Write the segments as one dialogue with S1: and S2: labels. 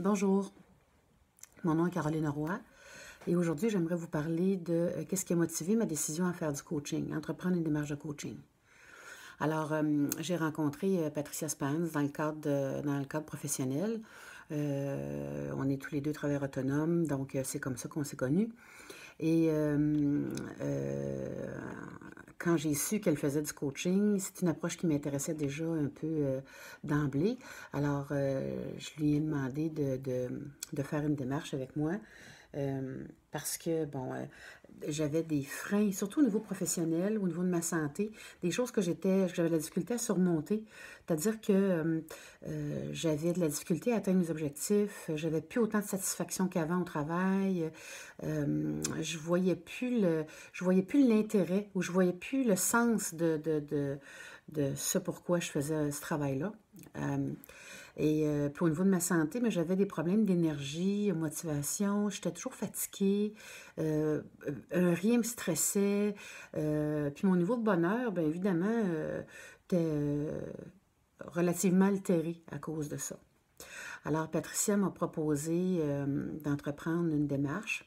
S1: Bonjour, mon nom est Caroline Roy et aujourd'hui j'aimerais vous parler de qu'est-ce qui a motivé ma décision à faire du coaching, entreprendre une démarche de coaching. Alors, j'ai rencontré Patricia Spence dans le cadre professionnel. On est tous les deux travailleurs autonomes, donc c'est comme ça qu'on s'est connus. Et quand j'ai su qu'elle faisait du coaching, c'est une approche qui m'intéressait déjà un peu d'emblée. Alors, je lui ai demandé de faire une démarche avec moi parce que, bon, j'avais des freins, surtout au niveau professionnel, au niveau de ma santé, des choses que j'avais de la difficulté à surmonter. C'est-à-dire que j'avais de la difficulté à atteindre mes objectifs, j'avais plus autant de satisfaction qu'avant au travail, je voyais plus l'intérêt ou je voyais plus le sens de ce pourquoi je faisais ce travail-là. Puis au niveau de ma santé, mais j'avais des problèmes d'énergie, motivation, j'étais toujours fatiguée, rien me stressait. Puis mon niveau de bonheur, bien évidemment, était relativement altéré à cause de ça. Alors Patricia m'a proposé d'entreprendre une démarche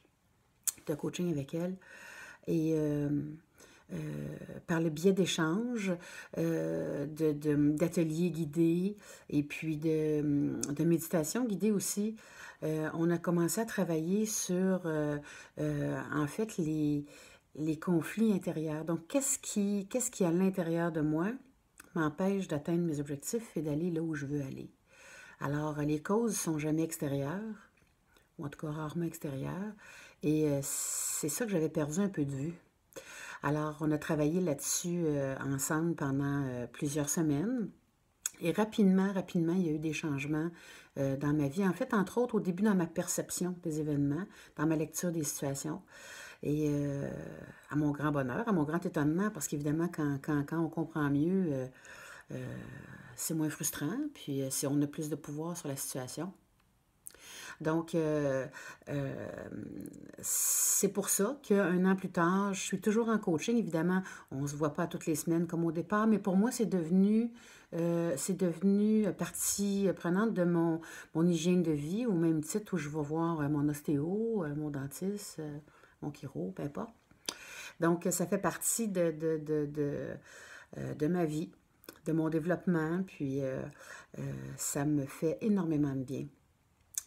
S1: de coaching avec elle. Et par le biais d'échanges, d'ateliers guidés et puis de méditation guidée aussi, on a commencé à travailler sur, en fait, les conflits intérieurs. Donc, qu'est-ce qui à l'intérieur de moi m'empêche d'atteindre mes objectifs et d'aller là où je veux aller? Alors, les causes sont jamais extérieures, ou en tout cas rarement extérieures, et c'est ça que j'avais perdu un peu de vue. Alors, on a travaillé là-dessus ensemble pendant plusieurs semaines. Et rapidement, il y a eu des changements dans ma vie. En fait, entre autres, au début, dans ma perception des événements, dans ma lecture des situations. Et à mon grand bonheur, à mon grand étonnement, parce qu'évidemment, quand on comprend mieux, c'est moins frustrant, puis on a plus de pouvoir sur la situation. Donc, c'est pour ça qu'un an plus tard, je suis toujours en coaching. Évidemment, on ne se voit pas toutes les semaines comme au départ, mais pour moi, c'est devenu partie prenante de mon hygiène de vie, au même titre où je vais voir mon ostéo, mon dentiste, mon chiro, peu importe. Donc, ça fait partie de ma vie, de mon développement, puis ça me fait énormément de bien.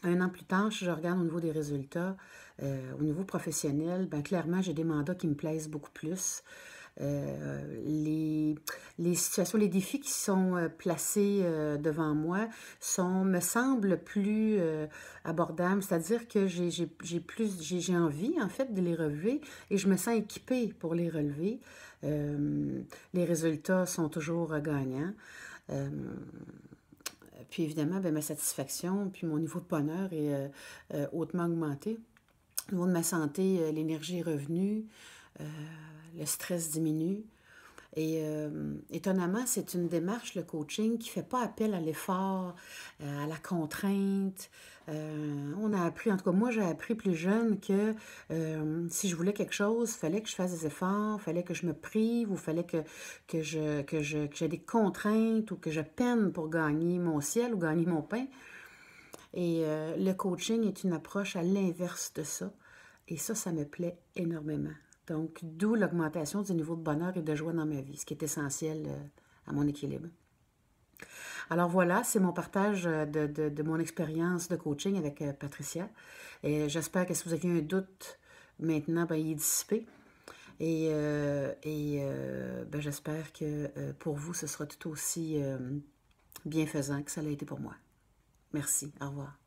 S1: Un an plus tard, si je regarde au niveau des résultats, au niveau professionnel, bien, clairement, j'ai des mandats qui me plaisent beaucoup plus. Les situations, les défis qui sont placés devant moi me semblent plus abordables, c'est-à-dire que j'ai envie, en fait, de les relever et je me sens équipée pour les relever. Les résultats sont toujours gagnants. Puis évidemment, bien, ma satisfaction, puis mon niveau de bonheur est hautement augmenté. Au niveau de ma santé, l'énergie est revenue, le stress diminue. Et étonnamment, c'est une démarche, le coaching, qui ne fait pas appel à l'effort, à la contrainte. On a appris, en tout cas moi j'ai appris plus jeune que si je voulais quelque chose, il fallait que je fasse des efforts, il fallait que je me prive, ou il fallait que j'ai des contraintes ou que je peine pour gagner mon ciel ou gagner mon pain. Et le coaching est une approche à l'inverse de ça. Et ça me plaît énormément. Donc, d'où l'augmentation du niveau de bonheur et de joie dans ma vie, ce qui est essentiel à mon équilibre. Alors voilà, c'est mon partage de mon expérience de coaching avec Patricia. Et j'espère que si vous aviez un doute, maintenant, ben, il est dissipé. Et ben, j'espère que pour vous, ce sera tout aussi bienfaisant que ça l'a été pour moi. Merci. Au revoir.